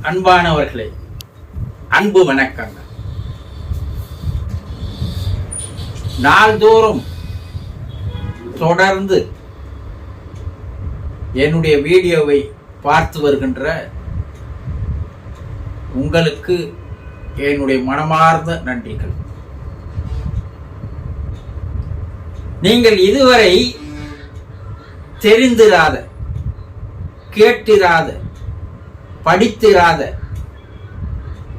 அன்பானவர்களே, அன்பு வணக்கங்கள். நாள்தோறும் தொடர்ந்து என்னுடைய வீடியோவை பார்த்து வருகின்ற உங்களுக்கு என்னுடைய மனமார்ந்த நன்றிகள். நீங்கள் இதுவரை தெரிந்திராத, கேட்டிராத, படித்திராத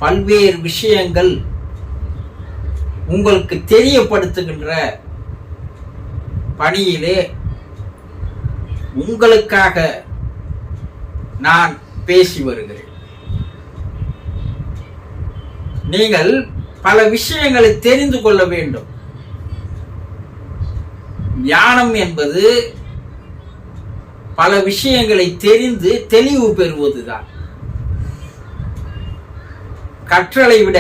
பல்வேறு விஷயங்கள் உங்களுக்கு தெரியப்படுத்துகின்ற பணியிலே உங்களுக்காக நான் பேசி வருகிறேன். நீங்கள் பல விஷயங்களை தெரிந்து கொள்ள வேண்டும். ஞானம் என்பது பல விஷயங்களை தெரிந்து தெளிவு பெறுவதுதான். கற்றலை விட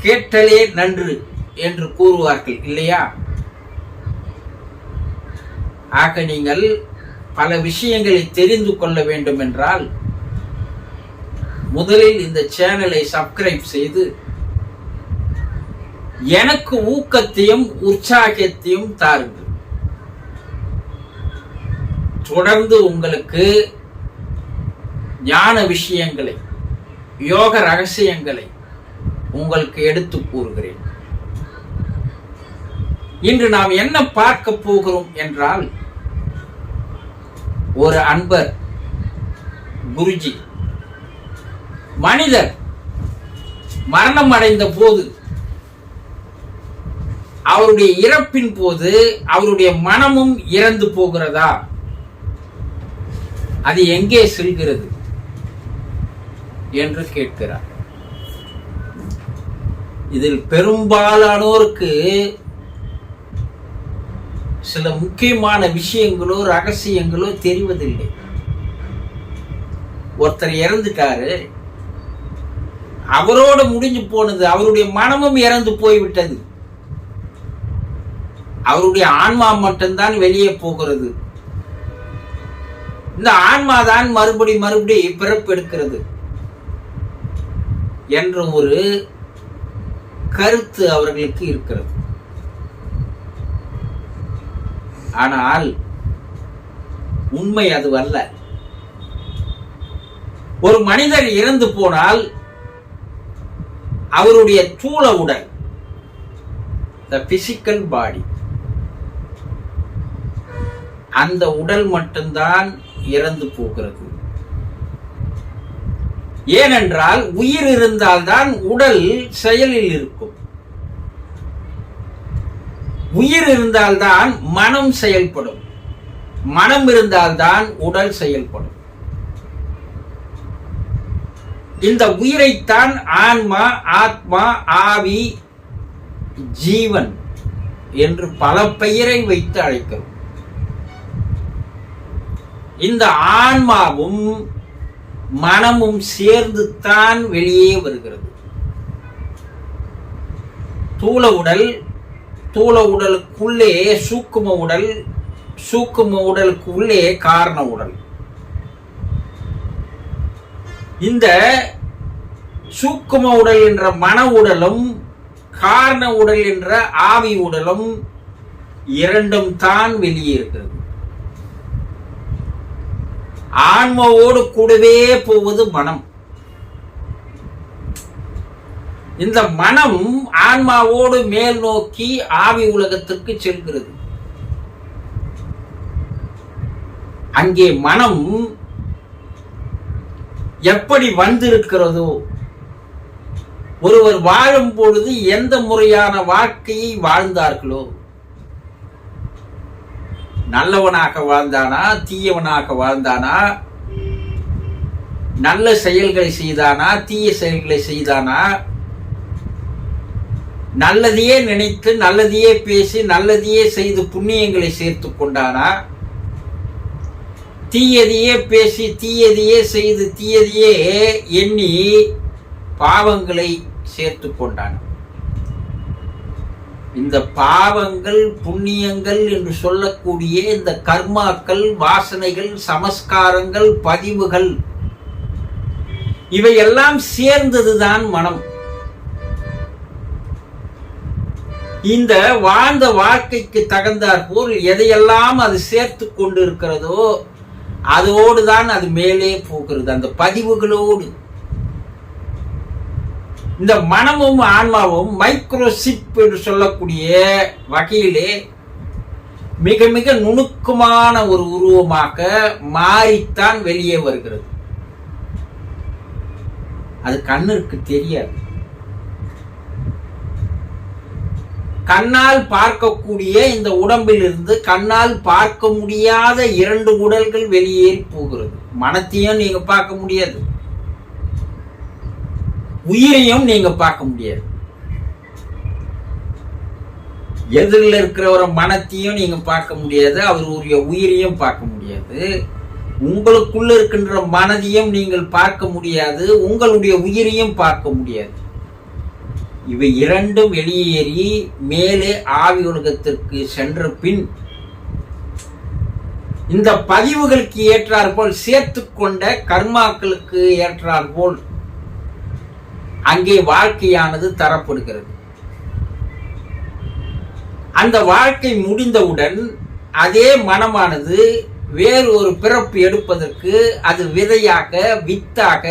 கேட்டலே நன்று என்று கூறுவார்கள் இல்லையா? ஆக நீங்கள் பல விஷயங்களை தெரிந்து கொள்ள வேண்டும் என்றால் முதலில் இந்த சேனலை சப்ஸ்கிரைப் செய்து எனக்கு ஊக்கத்தையும் உற்சாகத்தையும் தாருங்கள். தொடர்ந்து உங்களுக்கு ஞான விஷயங்களை, யோக ரகசியங்களை உங்களுக்கு எடுத்து கூறுகிறேன். இன்று நாம் என்ன பார்க்க போகிறோம் என்றால், ஒரு அன்பர் குருஜி மனிதர் மரணம் அடைந்த போது, அவருடைய இறப்பின் போது அவருடைய மனமும் இறந்து போகிறதா? அது எங்கே செல்கிறது என்று கேட்கிறார். இதில் பெரும்பாலானோருக்கு சில முக்கியமான விஷயங்களோ ரகசியங்களோ தெரிவதில்லை. ஒருத்தர் இறந்துட்டாரு, அவரோட முடிஞ்சு போனது, அவருடைய மனமும் இறந்து போய்விட்டது. அவருடைய ஆன்மா மட்டும்தான் வெளியே போகிறது. இந்த ஆன்மாதான் மறுபடி பிறப்பு எடுக்கிறது என்ற ஒரு கருத்து அவர்களுக்கு இருக்கிறது. ஆனால் உண்மை அதுவல்ல. ஒரு மனிதர் இறந்து போனால் அவருடைய ஸ்தூல உடல், the physical body, அந்த உடல் மட்டும்தான் இறந்து போகிறது. ஏனென்றால் உயிர் இருந்தால்தான் உடல் செயலில் இருக்கும். உயிர் இருந்தால்தான் மனம் செயல்படும். மனம் இருந்தால்தான் உடல் செயல்படும். இந்த உயிரைத்தான் ஆன்மா, ஆத்மா, ஆவி, ஜீவன் என்று பல பெயரை வைத்து அழைக்கிறோம். இந்த ஆன்மாவும் மனமும் சேர்ந்து தான் வெளியே வருகிறது. தூல உடல், தூல உடலுக்குள்ளே சூக்கும உடல், சூக்கும உடலுக்கு உள்ளே காரண உடல். இந்த சூக்கும உடல் என்ற மன உடலும் காரண உடல் என்ற ஆவி உடலும் இரண்டும் தான் வெளியே இருக்கிறது. ஆன்மாவோடு கூடவே போவது மனம். இந்த மனம் ஆன்மாவோடு மேல் நோக்கி ஆவி உலகத்திற்கு செல்கிறது. அங்கே மனம் எப்படி வந்திருக்கிறதோ, ஒருவர் வாழும் பொழுது எந்த முறையான வாழ்க்கையை வாழ்ந்தார்களோ, நல்லவனாக வாழ்ந்தானா, தீயவனாக வாழ்ந்தானா, நல்ல செயல்களை செய்தானா, தீய செயல்களை செய்தானா, நல்லதையே நினைத்து நல்லதையே பேசி நல்லதையே செய்து புண்ணியங்களை சேர்த்து கொண்டானா, தீயதையே பேசி தீயதையே செய்து தீயதையே எண்ணி பாவங்களை சேர்த்து கொண்டான். இந்த பாவங்கள், புண்ணியங்கள் என்று சொல்லக்கூடிய இந்த கர்மாக்கள், வாசனைகள், சமஸ்காரங்கள், பதிவுகள் இவையெல்லாம் சேர்ந்ததுதான் மனம். இந்த வாழ்ந்த வாழ்க்கைக்கு தகுந்தாற் போல் எதையெல்லாம் அது சேர்த்து கொண்டு இருக்கிறதோ அதோடு தான் அது மேலே போகிறது, அந்த பதிவுகளோடு. இந்த மனமும் ஆன்மாவும் மைக்ரோசிப் என்று சொல்லக்கூடிய வகையிலே மிக மிக நுணுக்கமான ஒரு உருவமாக மாறித்தான் வெளியே வருகிறது. அது கண்ணிற்கு தெரியாது. கண்ணால் பார்க்கக்கூடிய இந்த உடம்பில் இருந்து கண்ணால் பார்க்க முடியாத 2 உடல்கள் வெளியேறி போகிறது. மனத்தையும் நீங்க பார்க்க முடியாது, உயிரையும் நீங்க பார்க்க முடியாது. எதிரில் இருக்கிறவர மனத்தையும் நீங்க பார்க்க முடியாது, அவருடைய உயிரையும் பார்க்க முடியாது. உங்களுக்குள்ள இருக்கின்ற மனதையும் நீங்கள் பார்க்க முடியாது, உங்களுடைய உயிரையும் பார்க்க முடியாது. இவை 2ம் வெளியேறி மேலே ஆவி உலகத்திற்கு சென்ற பின் இந்த பதிவுகளுக்கு ஏற்றாற்போல் சேர்த்துக்கொண்ட கர்மாக்களுக்கு ஏற்றாற்போல் அங்கே வாழ்க்கையானது தரப்படுகிறது. அந்த வாழ்க்கை முடிந்தவுடன் அதே மனமானது வேறு ஒரு பிறப்பு எடுப்பதற்கு அது விதையாக, வித்தாக,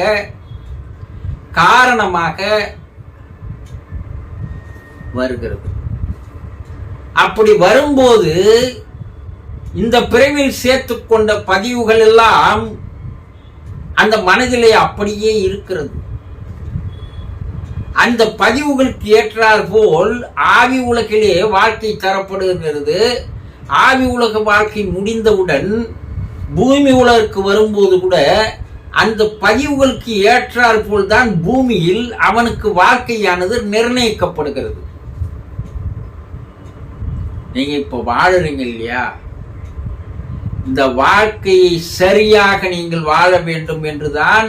காரணமாக வருகிறது. அப்படி வரும்போது இந்த பிறவியில் சேர்த்து கொண்ட பதிவுகள் எல்லாம் அந்த மனதிலே அப்படியே இருக்கிறது. அந்த பதிவுகளுக்கு ஏற்றார் போல் ஆவி உலகிலே வாழ்க்கை தரப்படுகிறது. ஆவி உலக வாழ்க்கை முடிந்தவுடன் பூமி உலகிற்கு வரும்போது கூட அந்த பதிவுகளுக்கு ஏற்றார் போல் தான் பூமியில் அவனுக்கு வாழ்க்கையானது நிர்ணயிக்கப்படுகிறது. நீங்க இப்ப வாழறீங்க இல்லையா, இந்த வாழ்க்கையை சரியாக நீங்கள் வாழ வேண்டும் என்றுதான்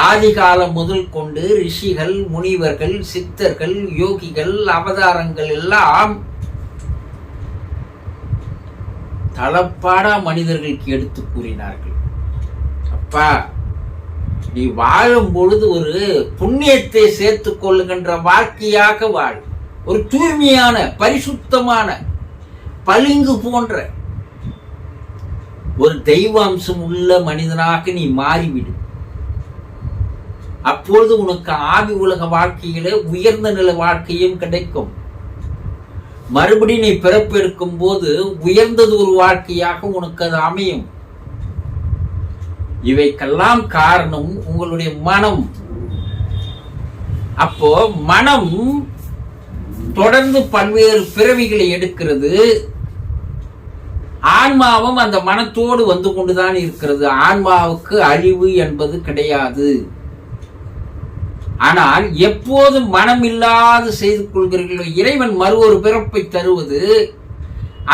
ஆதி காலம் முதல் கொண்டு ரிஷிகள், முனிவர்கள், சித்தர்கள், யோகிகள், அவதாரங்கள் எல்லாம் தளப்பாடா மனிதர்களுக்கு எடுத்து கூறினார்கள். அப்பா, நீ வாழும் பொழுது ஒரு புண்ணியத்தை சேர்த்துக் கொள்ளுகின்ற வாழ்க்கையாக வாழ். ஒரு தூய்மையான, பரிசுத்தமான, பளிங்கு போன்ற ஒரு தெய்வாம்சம் உள்ள மனிதனாக நீ மாறிவிடு. அப்பொழுது உனக்கு ஆவி உலக வாழ்க்கையிலே உயர்ந்த நிலை வாழ்க்கையும் கிடைக்கும். மறுபடி நீ பிறப்பு எடுக்கும் போது உயர்ந்தது ஒரு வாழ்க்கையாக உனக்கு அது அமையும். இவைக்கெல்லாம் காரணம் உங்களுடைய மனம். அப்போ மனம் தொடர்ந்து பல்வேறு பிறவிகளை எடுக்கிறது. ஆன்மாவும் அந்த மனத்தோடு வந்து கொண்டுதான் இருக்கிறது. ஆன்மாவுக்கு அழிவு என்பது கிடையாது. ஆனால் எப்போது மனம் இல்லாது செய்து கொள்கிறீர்களோ, இறைவன் மறு ஒரு பிறப்பை தருவது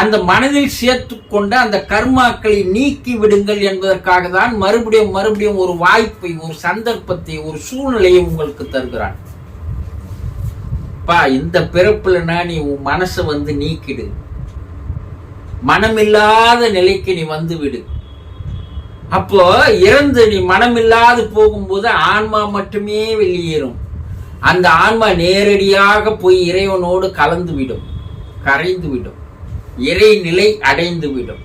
அந்த மனதில் சேர்த்து கொண்ட அந்த கர்மாக்களை நீக்கி விடுங்கள் என்பதற்காக தான் மறுபடியும் ஒரு வாய்ப்பை, ஒரு சந்தர்ப்பத்தை, ஒரு சூழ்நிலையை உங்களுக்கு தருகிறான். இந்த பிறப்புலனா நீ உன் மனசை வந்து நீக்கிடு, மனமில்லாத நிலைக்கு நீ வந்து விடு. அப்போ இறந்து நீ மனமில்லாது போகும்போது ஆன்மா மட்டுமே வெளியேறும். அந்த ஆன்மா நேரடியாக போய் இறைவனோடு கலந்து விடும், கரைந்து விடும், இறைநிலை அடைந்து விடும்.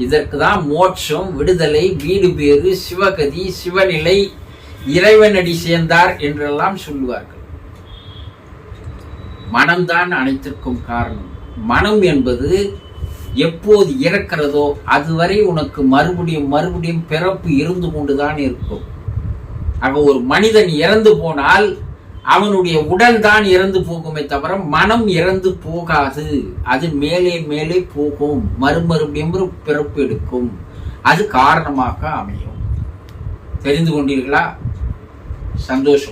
இதற்கு தான் மோட்சம், விடுதலை, வீடு பேறு, சிவகதி, சிவநிலை, இறைவனடி சேர்ந்தார் என்றெல்லாம் சொல்லுவார்கள். மனம்தான் அனைத்திற்கும் காரணம். மனம் என்பது எப்போது இறக்கிறதோ அதுவரை உனக்கு மறுபடியும் பிறப்பு இருந்து கொண்டுதான் இருக்கும். ஆக ஒரு மனிதன் இறந்து போனால் அவனுடைய உடல் தான் இறந்து போகுமே தவிர மனம் இறந்து போகாது. அது மேலே மேலே போகும், மறுபடியும் பிறப்பு எடுக்கும். அது காரணமாக அமையும். தெரிந்து கொண்டீர்களா? சந்தோஷம்.